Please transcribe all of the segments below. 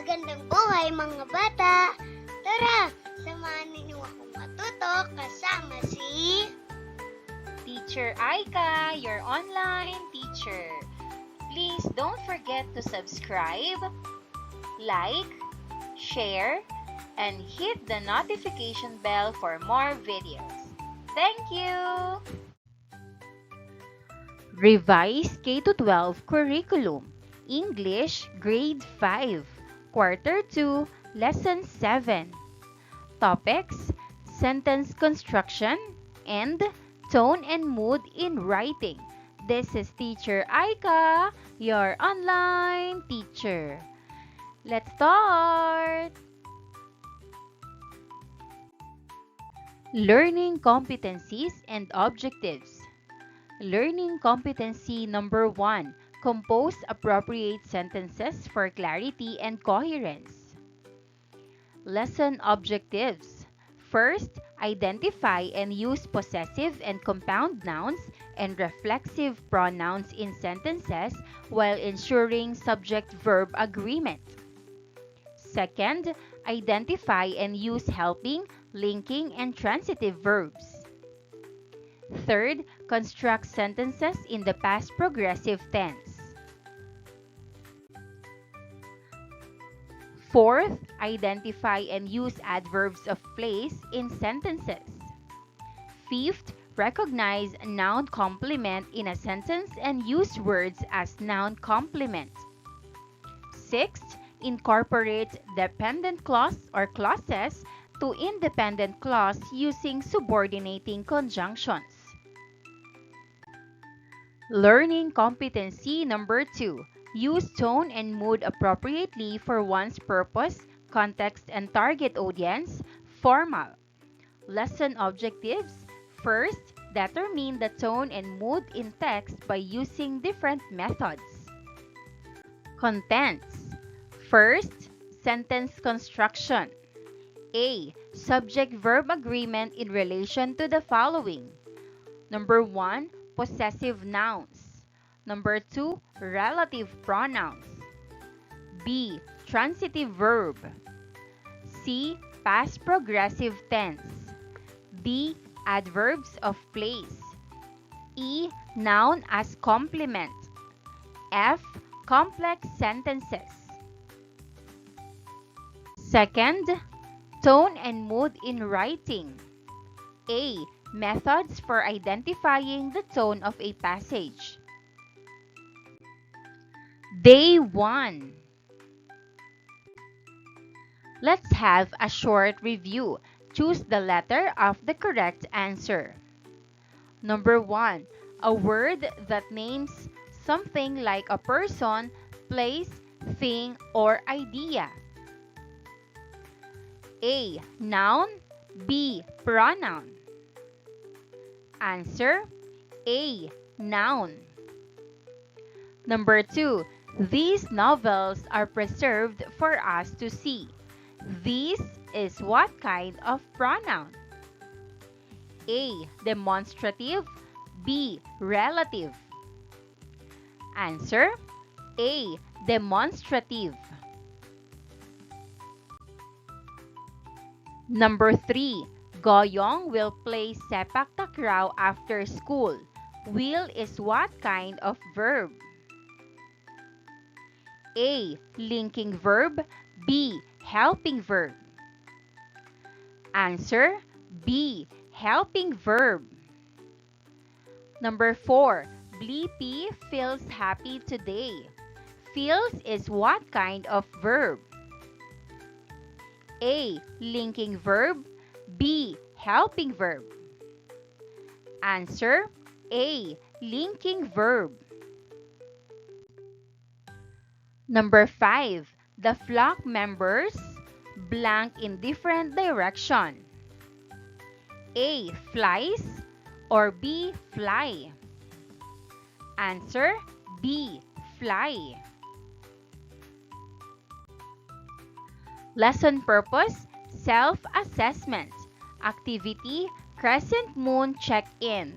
Magandang buhay mga bata! Tara, samahan ninyo akong matuto kasama si Teacher Aika, your online teacher. Please don't forget to subscribe, like, share, and hit the notification bell for more videos. Thank you! Revised K-12 Curriculum, English Grade 5, Quarter 2, Lesson 7. Topics: Sentence Construction and Tone and Mood in Writing. This is Teacher Aika, your online teacher. Let's start! Learning Competencies and Objectives. Learning Competency Number 1. Compose appropriate sentences for clarity and coherence. Lesson Objectives. First, identify and use possessive and compound nouns and reflexive pronouns in sentences while ensuring subject-verb agreement. Second, identify and use helping, linking, and transitive verbs. Third, construct sentences in the past progressive tense. Fourth, identify and use adverbs of place in sentences. Fifth, recognize noun complement in a sentence and use words as noun complement. Sixth, incorporate dependent clause or clauses to independent clause using subordinating conjunctions. Learning Competency Number 2. Use tone and mood appropriately for one's purpose, context, and target audience. Formal. Lesson Objectives. First, determine the tone and mood in text by using different methods. Contents. First, sentence construction. A. Subject-verb agreement in relation to the following. Number 1. Possessive nouns. Number 2. Relative pronouns. B. Transitive verb. C. Past progressive tense. D. Adverbs of place. E. Noun as complement. F. Complex sentences. Second, tone and mood in writing. A. Methods for identifying the tone of a passage. Day 1. Let's have a short review. Choose the letter of the correct answer. Number 1. A word that names something like a person, place, thing, or idea. A. Noun. B. Pronoun. Answer: A. Noun. Number 2. These novels are preserved for us to see. This is what kind of pronoun? A. Demonstrative. B. Relative. Answer: A. Demonstrative. Number 3. Goyong will play sepak takraw after school. Will is what kind of verb? A. Linking verb. B. Helping verb. Answer: B. Helping verb. Number 4. Blippi feels happy today. Feels is what kind of verb? A. Linking verb. B. Helping verb. Answer: A. Linking verb. Number 5. The flock members blank in different direction. A. Flies or B. Fly. Answer: B. Fly. Lesson purpose: self-assessment. Activity: Crescent Moon Check-in.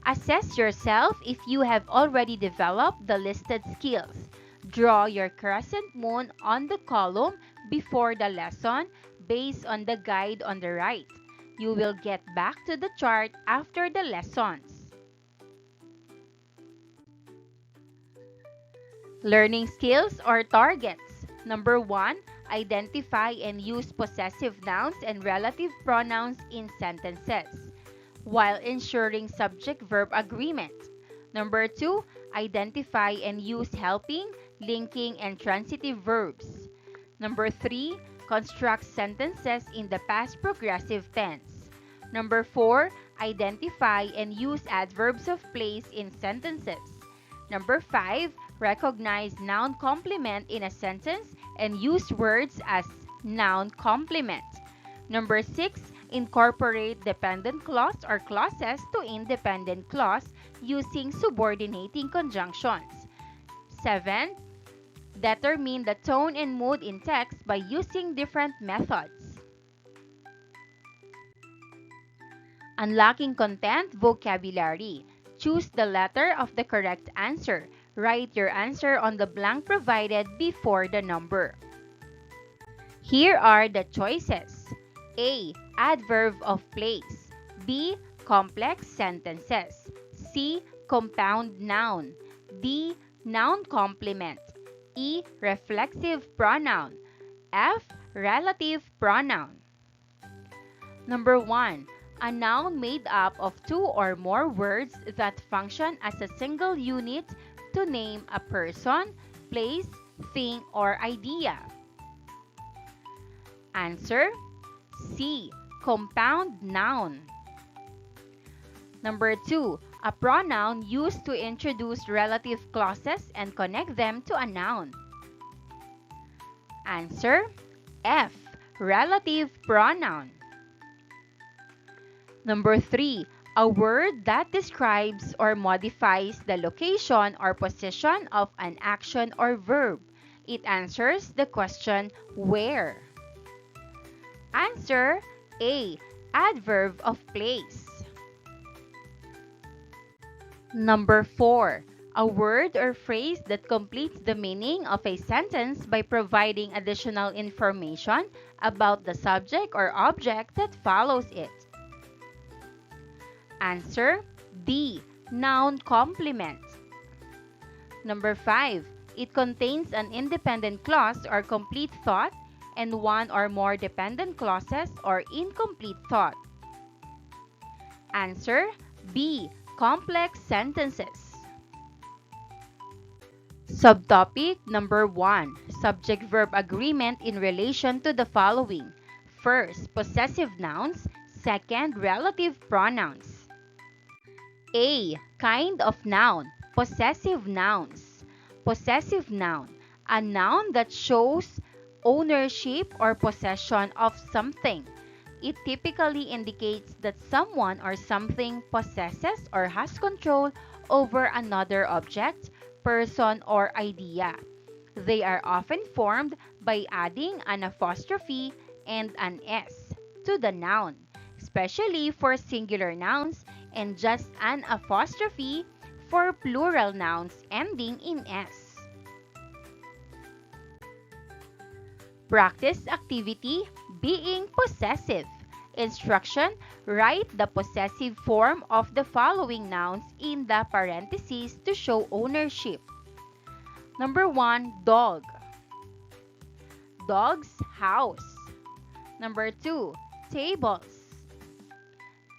Assess yourself if you have already developed the listed skills. Draw your crescent moon on the column before the lesson based on the guide on the right. You will get back to the chart after the lessons. Learning skills or targets. Number 1, identify and use possessive nouns and relative pronouns in sentences while ensuring subject-verb agreement. Number 2, identify and use helping, linking, and transitive verbs. Number 3, construct sentences in the past progressive tense. Number 4, identify and use adverbs of place in sentences. Number 5, recognize noun complement in a sentence and use words as noun complement. Number 6, incorporate dependent clause or clauses to independent clause using subordinating conjunctions. 7, determine the tone and mood in text by using different methods. Unlocking content vocabulary. Choose the letter of the correct answer. Write your answer on the blank provided before the number. Here are the choices. A. Adverb of place. B. Complex sentences. C. Compound noun. D. Noun complement. E. Reflexive pronoun. F. Relative pronoun. Number 1. A noun made up of 2 or more words that function as a single unit to name a person, place, thing, or idea. Answer C. Compound noun. Number 2. A pronoun used to introduce relative clauses and connect them to a noun. Answer F. Relative pronoun. Number 3. A word that describes or modifies the location or position of an action or verb. It answers the question where. Answer A. Adverb of place. Number 4. A word or phrase that completes the meaning of a sentence by providing additional information about the subject or object that follows it. Answer D. Noun complement. Number 5. It contains an independent clause or complete thought and one or more dependent clauses or incomplete thought. Answer B. Complex sentences. Subtopic number 1. Subject-verb agreement in relation to the following. First, possessive nouns. Second, relative pronouns. A. Kind of noun. Possessive nouns. Possessive noun. A noun that shows ownership or possession of something. It typically indicates that someone or something possesses or has control over another object, person, or idea. They are often formed by adding an apostrophe and an S to the noun, especially for singular nouns, and just an apostrophe for plural nouns ending in S. Practice activity, being possessive. Instruction, write the possessive form of the following nouns in the parentheses to show ownership. Number 1, dog. Dog's house. Number 2, tables.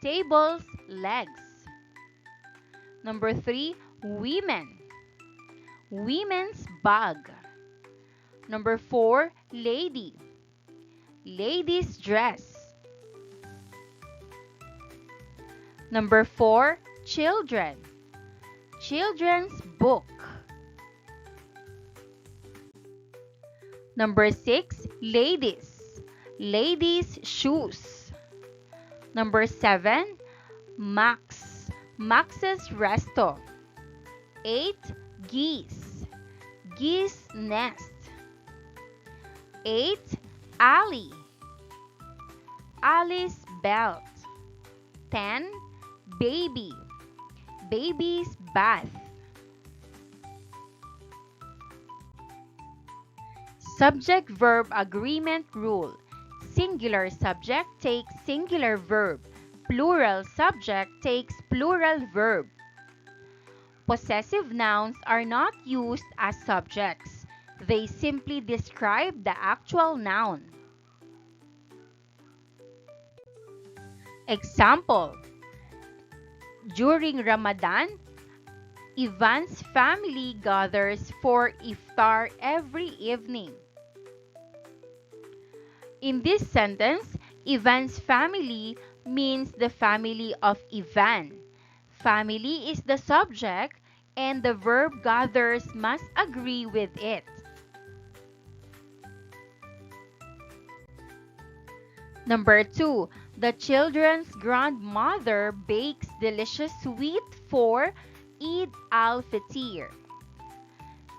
Table's legs. Number 3, women. Women's bag. Number 4, lady. Lady's dress. Number 4, children. Children's book. Number 6, ladies. Ladies' shoes. Number 7, Max. Max's resto. 8, geese. Geese nest. 8, alley. Alice belt. 10, baby. Baby's bath. Subject-verb agreement rule. Singular subject takes singular verb. Plural subject takes plural verb. Possessive nouns are not used as subjects. They simply describe the actual noun. Example: during Ramadan, Ivan's family gathers for iftar every evening. In this sentence, Ivan's family means the family of Ivan. Family is the subject and the verb gathers must agree with it. Number 2, the children's grandmother bakes delicious sweet for Eid al-Fitr.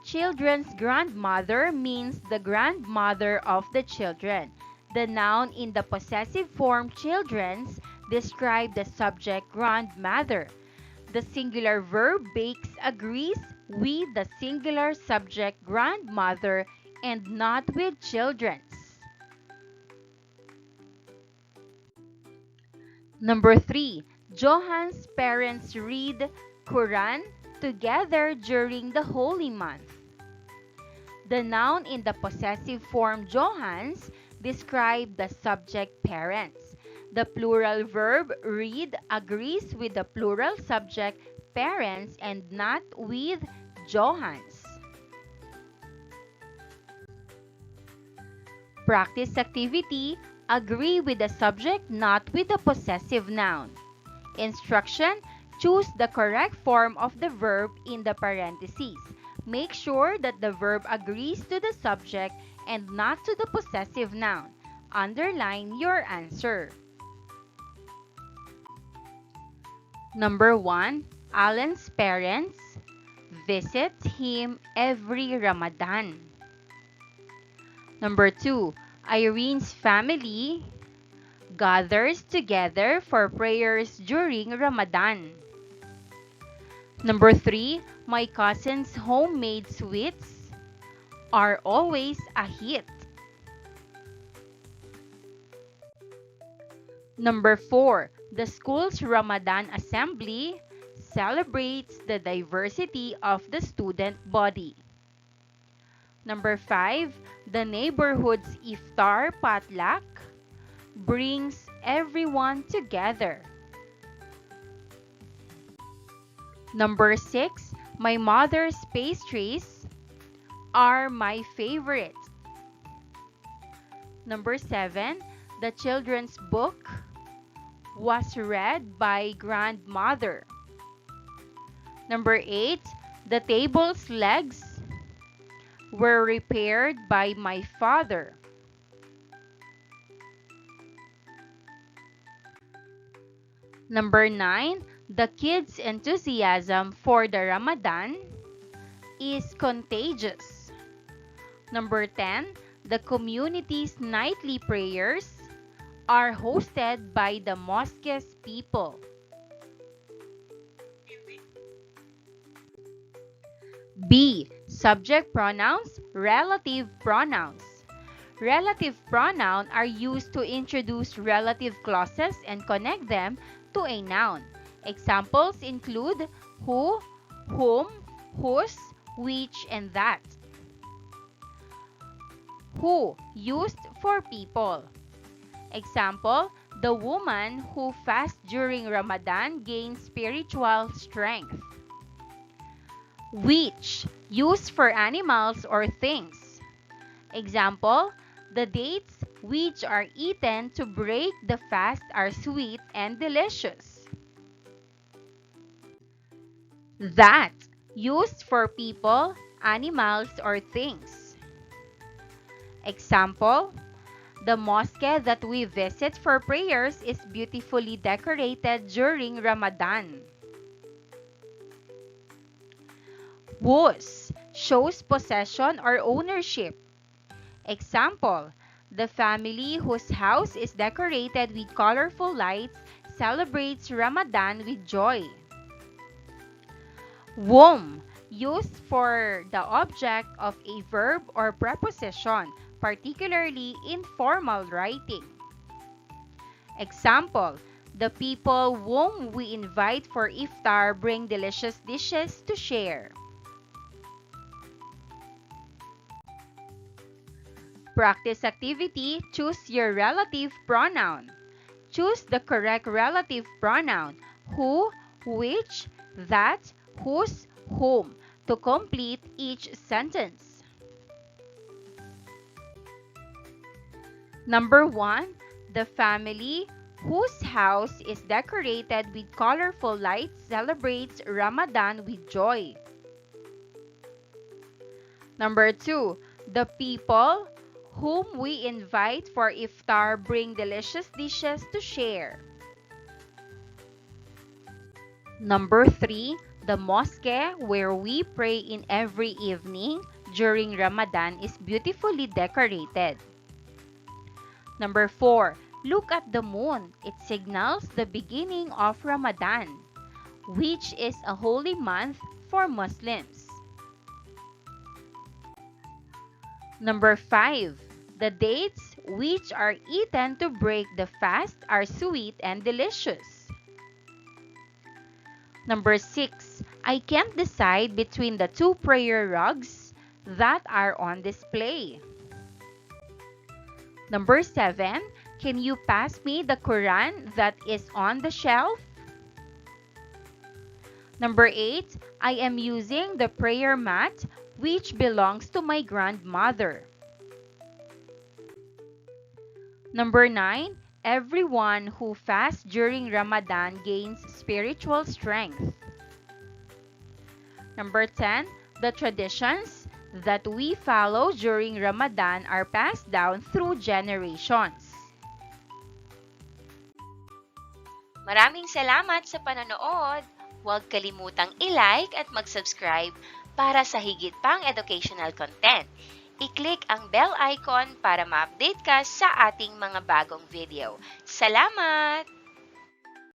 Children's grandmother means the grandmother of the children. The noun in the possessive form children's describe the subject grandmother. The singular verb bakes agrees with the singular subject grandmother and not with children's. Number 3, Johan's parents read Quran together during the holy month. The noun in the possessive form Johan's describe the subject parents. The plural verb read agrees with the plural subject parents and not with Johan's. Practice activity: agree with the subject, not with the possessive noun. Instruction: choose the correct form of the verb in the parentheses. Make sure that the verb agrees to the subject and not to the possessive noun. Underline your answer. Number 1, Alan's parents visit him every Ramadan. Number 2, Irene's family gathers together for prayers during Ramadan. Number 3, my cousin's homemade sweets are always a hit. Number 4, the school's Ramadan assembly celebrates the diversity of the student body. Number 5, the neighborhood's iftar potluck brings everyone together. Number 6, my mother's pastries are my favorite. Number 7, the children's book was read by grandmother. Number 8, the table's legs were repaired by my father. Number 9, the kids' enthusiasm for the Ramadan is contagious. Number 10, the community's nightly prayers are hosted by the mosque's people. B. Subject pronouns, relative pronouns. Relative pronouns are used to introduce relative clauses and connect them to a noun. Examples include who, whom, whose, which, and that. Who, used for people. Example, the woman who fasts during Ramadan gains spiritual strength. Which, used for animals or things. Example, the dates which are eaten to break the fast are sweet and delicious. That, used for people, animals, or things. Example, the mosque that we visit for prayers is beautifully decorated during Ramadan. Whose, shows possession or ownership. Example, the family whose house is decorated with colorful lights celebrates Ramadan with joy. Whom, used for the object of a verb or preposition, particularly in formal writing. Example, the people whom we invite for iftar bring delicious dishes to share. Practice activity, choose your relative pronoun. Choose the correct relative pronoun, who, which, that, whose, whom, to complete each sentence. Number 1, the family whose house is decorated with colorful lights celebrates Ramadan with joy. Number 2, the people whom we invite for iftar bring delicious dishes to share. Number 3, the mosque where we pray in every evening during Ramadan is beautifully decorated. Number 4, look at the moon. It signals the beginning of Ramadan, which is a holy month for Muslims. Number 5, the dates which are eaten to break the fast are sweet and delicious. Number 6, I can't decide between the two prayer rugs that are on display. Number 7, can you pass me the Quran that is on the shelf? Number 8, I am using the prayer mat which belongs to my grandmother. Number 9, everyone who fasts during Ramadan gains spiritual strength. Number 10, the traditions that we follow during Ramadan are passed down through generations. Maraming salamat sa panonood! Huwag kalimutang i-like at mag-subscribe para sa higit pang educational content. I-click ang bell icon para ma-update ka sa ating mga bagong video. Salamat!